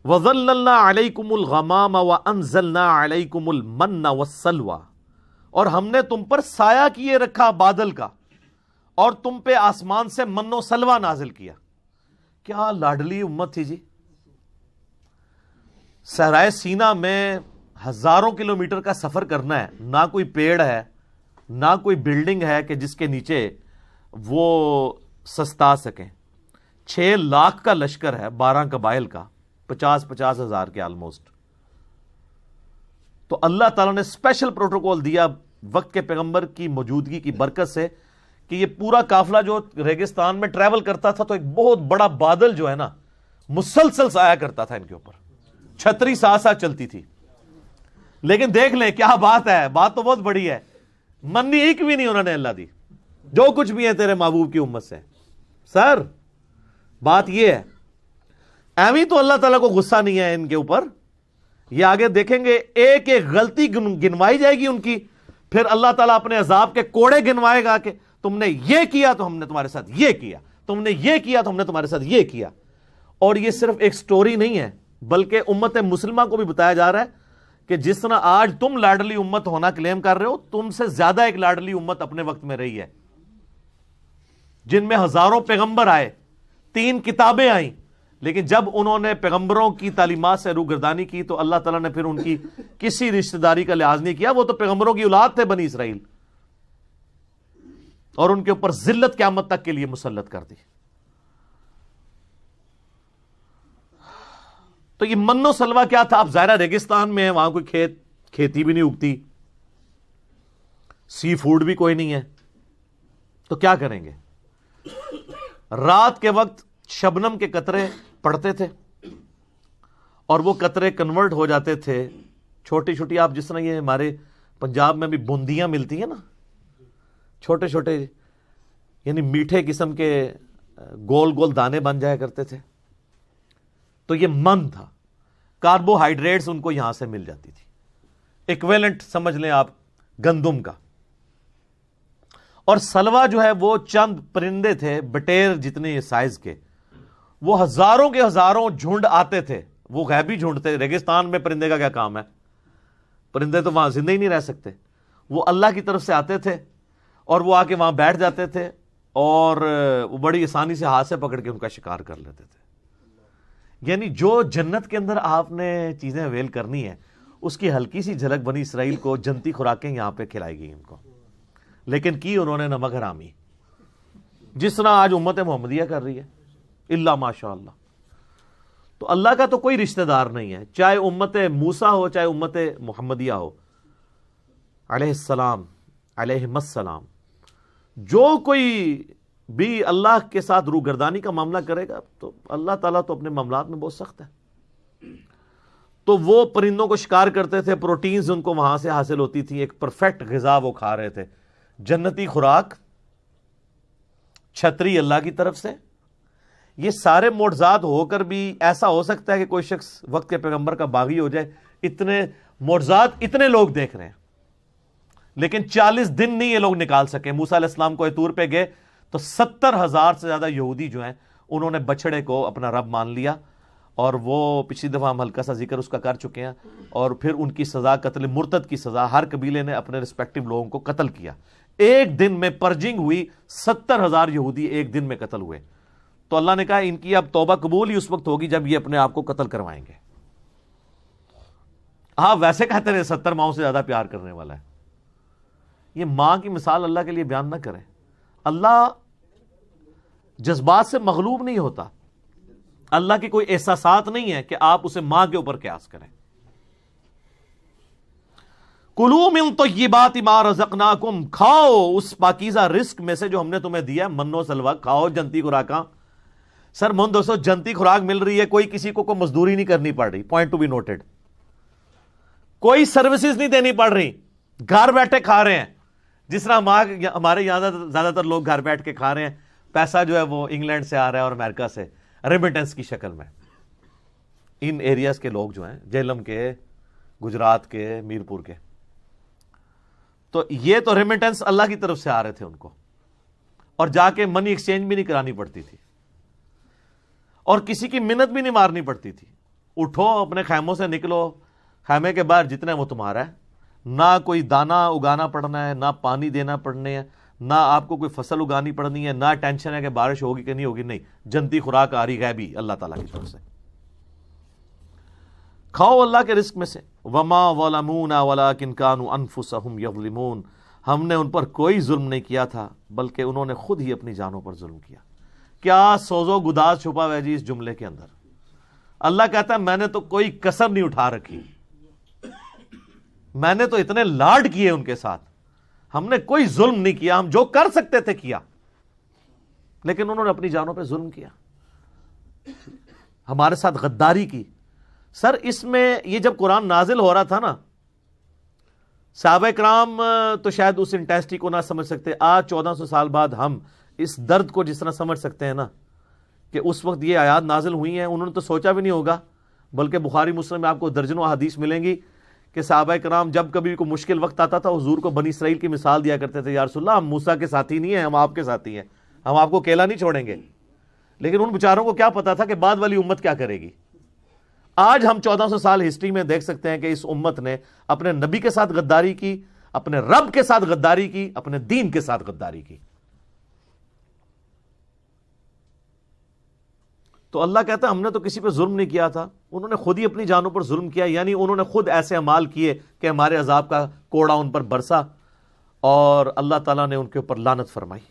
وَظَلَّلْنَا عَلَيْكُمُ الْغَمَامَ وَأَنزَلْنَا عَلَيْكُمُ الْمَنَّ وَالسَّلْوَىٰ، اور ہم نے تم پر سایہ کیے رکھا بادل کا، اور تم پہ آسمان سے من و سلوہ نازل کیا۔ کیا لاڈلی امت تھی جی۔ صحرائے سینا میں ہزاروں کلومیٹر کا سفر کرنا ہے، نہ کوئی پیڑ ہے نہ کوئی بلڈنگ ہے کہ جس کے نیچے وہ سستا سکیں۔ 6 لاکھ کا لشکر ہے، 12 قبائل کا، 50 ہزار کے آلموسٹ۔ تو اللہ تعالیٰ نے اسپیشل پروٹوکول دیا وقت کے پیغمبر کی موجودگی کی برکت سے کہ یہ پورا قافلہ جو ریگستان میں ٹریول کرتا تھا تو ایک بہت بڑا بادل جو ہے نا مسلسل سایہ کرتا تھا ان کے اوپر، چھتری ساتھ ساتھ چلتی تھی۔ لیکن دیکھ لیں کیا بات ہے، بات تو بہت بڑی ہے، منی ایک بھی نہیں انہوں نے اللہ دی، جو کچھ بھی ہے تیرے محبوب کی امت سے۔ سر بات یہ ہے، ایویں تو اللہ تعالیٰ کو غصہ نہیں ہے ان کے اوپر، یہ آگے دیکھیں گے ایک ایک غلطی گنوائی جائے گی ان کی، پھر اللہ تعالیٰ اپنے عذاب کے کوڑے گنوائے گا کہ تم نے یہ کیا تو ہم نے تمہارے ساتھ یہ کیا، تم نے یہ کیا تو ہم نے تمہارے ساتھ یہ کیا۔ اور یہ صرف ایک سٹوری نہیں ہے، بلکہ امت مسلمہ کو بھی بتایا جا رہا ہے کہ جس طرح آج تم لاڈلی امت ہونا کلیم کر رہے ہو، تم سے زیادہ ایک لاڈلی امت اپنے وقت میں رہی ہے، جن میں ہزاروں پیغمبر آئے، 3 کتابیں آئیں، لیکن جب انہوں نے پیغمبروں کی تعلیمات سے روگردانی کی تو اللہ تعالیٰ نے پھر ان کی کسی رشتہ داری کا لحاظ نہیں کیا، وہ تو پیغمبروں کی اولاد تھے بنی اسرائیل، اور ان کے اوپر ذلت قیامت تک کے لیے مسلط کر دی۔ تو یہ من و سلوہ کیا تھا؟ اب ظاہرہ ریگستان میں ہے، وہاں کوئی کھیتی بھی نہیں اگتی، سی فوڈ بھی کوئی نہیں ہے، تو کیا کریں گے؟ رات کے وقت شبنم کے قطرے پڑتے تھے اور وہ قطرے کنورٹ ہو جاتے تھے چھوٹی چھوٹی، آپ جس طرح یہ ہمارے پنجاب میں بھی بوندیاں ملتی ہیں نا، چھوٹے چھوٹے یعنی میٹھے قسم کے گول گول دانے بن جایا کرتے تھے، تو یہ من تھا، کاربوہائیڈریٹس ان کو یہاں سے مل جاتی تھی، ایکویلنٹ سمجھ لیں آپ گندم کا۔ اور سلوہ جو ہے وہ چند پرندے تھے بٹیر جتنے سائز کے، وہ ہزاروں کے ہزاروں جھنڈ آتے تھے، وہ غیبی جھنڈ تھے، ریگستان میں پرندے کا کیا کام ہے، پرندے تو وہاں زندہ ہی نہیں رہ سکتے، وہ اللہ کی طرف سے آتے تھے اور وہ آ کے وہاں بیٹھ جاتے تھے اور وہ بڑی آسانی سے ہاتھ سے پکڑ کے ان کا شکار کر لیتے تھے۔ یعنی جو جنت کے اندر آپ نے چیزیں اویل کرنی ہے اس کی ہلکی سی جھلک بنی اسرائیل کو جنتی خوراکیں یہاں پہ کھلائی گئی ان کو، لیکن کی انہوں نے نمک حرامی، جس طرح آج امت محمدیہ کر رہی ہے، اللہ ماشاء اللہ۔ تو اللہ کا تو کوئی رشتہ دار نہیں ہے، چاہے امت موسیٰ ہو چاہے امت محمدیہ ہو، علیہ السلام علیہم السلام، جو کوئی بھی اللہ کے ساتھ روگردانی کا معاملہ کرے گا تو اللہ تعالیٰ تو اپنے معاملات میں بہت سخت ہے۔ تو وہ پرندوں کو شکار کرتے تھے، پروٹینز ان کو وہاں سے حاصل ہوتی تھی، ایک پرفیکٹ غذا وہ کھا رہے تھے، جنتی خوراک، چھتری اللہ کی طرف سے۔ یہ سارے معجزات ہو کر بھی ایسا ہو سکتا ہے کہ کوئی شخص وقت کے پیغمبر کا باغی ہو جائے، اتنے معجزات اتنے لوگ دیکھ رہے ہیں، لیکن 40 دن نہیں یہ لوگ نکال سکے۔ موسیٰ علیہ السلام کو طور پہ گئے تو 70,000 سے زیادہ یہودی جو ہیں انہوں نے بچڑے کو اپنا رب مان لیا، اور وہ پچھلی دفعہ ہم ہلکا سا ذکر اس کا کر چکے ہیں، اور پھر ان کی سزا قتل مرتد کی سزا، ہر قبیلے نے اپنے رسپیکٹیو لوگوں کو قتل کیا، ایک دن میں پرجنگ ہوئی، 70,000 یہودی ایک دن میں قتل ہوئے۔ تو اللہ نے کہا ان کی اب توبہ قبول ہی اس وقت ہوگی جب یہ اپنے آپ کو قتل کروائیں گے۔ ہاں ویسے کہتے ہیں 70 ماؤں سے زیادہ پیار کرنے والا ہے، یہ ماں کی مثال اللہ کے لیے بیان نہ کریں۔ اللہ جذبات سے مغلوب نہیں ہوتا، اللہ کے کوئی احساسات نہیں ہے کہ آپ اسے ماں کے اوپر قیاس کریں۔ کلوا من طیبات ما رزقناکم، کھاؤ اس پاکیزہ رزق میں سے جو ہم نے تمہیں دیا ہے، من و سلوہ کھاؤ، جنتی خوراکاں۔ سر من دوستو جنتی خوراک مل رہی ہے، کوئی کسی کو کوئی مزدوری نہیں کرنی پڑ رہی، پوائنٹ ٹو بی نوٹڈ، کوئی سروسز نہیں دینی پڑ رہی، گھر بیٹھے کھا رہے ہیں، جس طرح ہمارے یہاں زیادہ تر لوگ گھر بیٹھ کے کھا رہے ہیں، پیسہ جو ہے وہ انگلینڈ سے آ رہا ہے اور امریکہ سے ریمیٹنس کی شکل میں۔ ان ایریاز کے لوگ جو ہیں، جہلم کے، گجرات کے، میرپور کے، تو یہ تو ریمیٹنس اللہ کی طرف سے آ رہے تھے ان کو، اور جا کے منی ایکسچینج بھی نہیں کرانی پڑتی تھی، اور کسی کی منت بھی نہیں مارنی پڑتی تھی، اٹھو اپنے خیموں سے نکلو، خیمے کے باہر جتنا ہے وہ تمہارا ہے، نہ کوئی دانا اگانا پڑنا ہے، نہ پانی دینا پڑنے ہے، نہ آپ کو کوئی فصل اگانی پڑنی ہے، نہ ٹینشن ہے کہ بارش ہوگی کہ نہیں ہوگی، نہیں، جنتی خوراک آ رہی غیبی اللہ تعالیٰ کی طرف سے، کھاؤ اللہ کے رزق میں سے۔ وما ظلمونا ولکن كانوا انفسهم یظلمون، ہم نے ان پر کوئی ظلم نہیں کیا تھا بلکہ انہوں نے خود ہی اپنی جانوں پر ظلم کیا۔ کیا سوز و گداز چھپا ہوا ہے جی اس جملے کے اندر؟ اللہ کہتا ہے میں نے تو کوئی کسر نہیں اٹھا رکھی، میں نے تو اتنے لاڈ کیے ان کے ساتھ، ہم نے کوئی ظلم نہیں کیا، ہم جو کر سکتے تھے کیا، لیکن انہوں نے اپنی جانوں پہ ظلم کیا، ہمارے ساتھ غداری کی۔ سر اس میں یہ جب قرآن نازل ہو رہا تھا نا، صحابہ کرام تو شاید اس انٹینسٹی کو نہ سمجھ سکتے، آج 1400 سال بعد ہم اس درد کو جس طرح سمجھ سکتے ہیں نا کہ اس وقت یہ آیات نازل ہوئی ہیں، انہوں نے تو سوچا بھی نہیں ہوگا، بلکہ بخاری مسلم میں آپ کو درجنوں احادیث ملیں گی کہ صحابہ کرام جب کبھی کوئی مشکل وقت آتا تھا حضور کو بنی اسرائیل کی مثال دیا کرتے تھے، یا رسول اللہ ہم موسیٰ کے ساتھی نہیں ہیں، ہم آپ کے ساتھی ہیں، ہم آپ کو اکیلا نہیں چھوڑیں گے۔ لیکن ان بیچاروں کو کیا پتا تھا کہ بعد والی امت کیا کرے گی۔ آج ہم 1400 سال ہسٹری میں دیکھ سکتے ہیں کہ اس امت نے اپنے نبی کے ساتھ غداری کی، اپنے رب کے ساتھ غداری کی، اپنے دین کے ساتھ غداری کی۔ تو اللہ کہتا ہے ہم نے تو کسی پہ ظلم نہیں کیا تھا، انہوں نے خود ہی اپنی جانوں پر ظلم کیا، یعنی انہوں نے خود ایسے اعمال کیے کہ ہمارے عذاب کا کوڑا ان پر برسا اور اللہ تعالیٰ نے ان کے اوپر لعنت فرمائی۔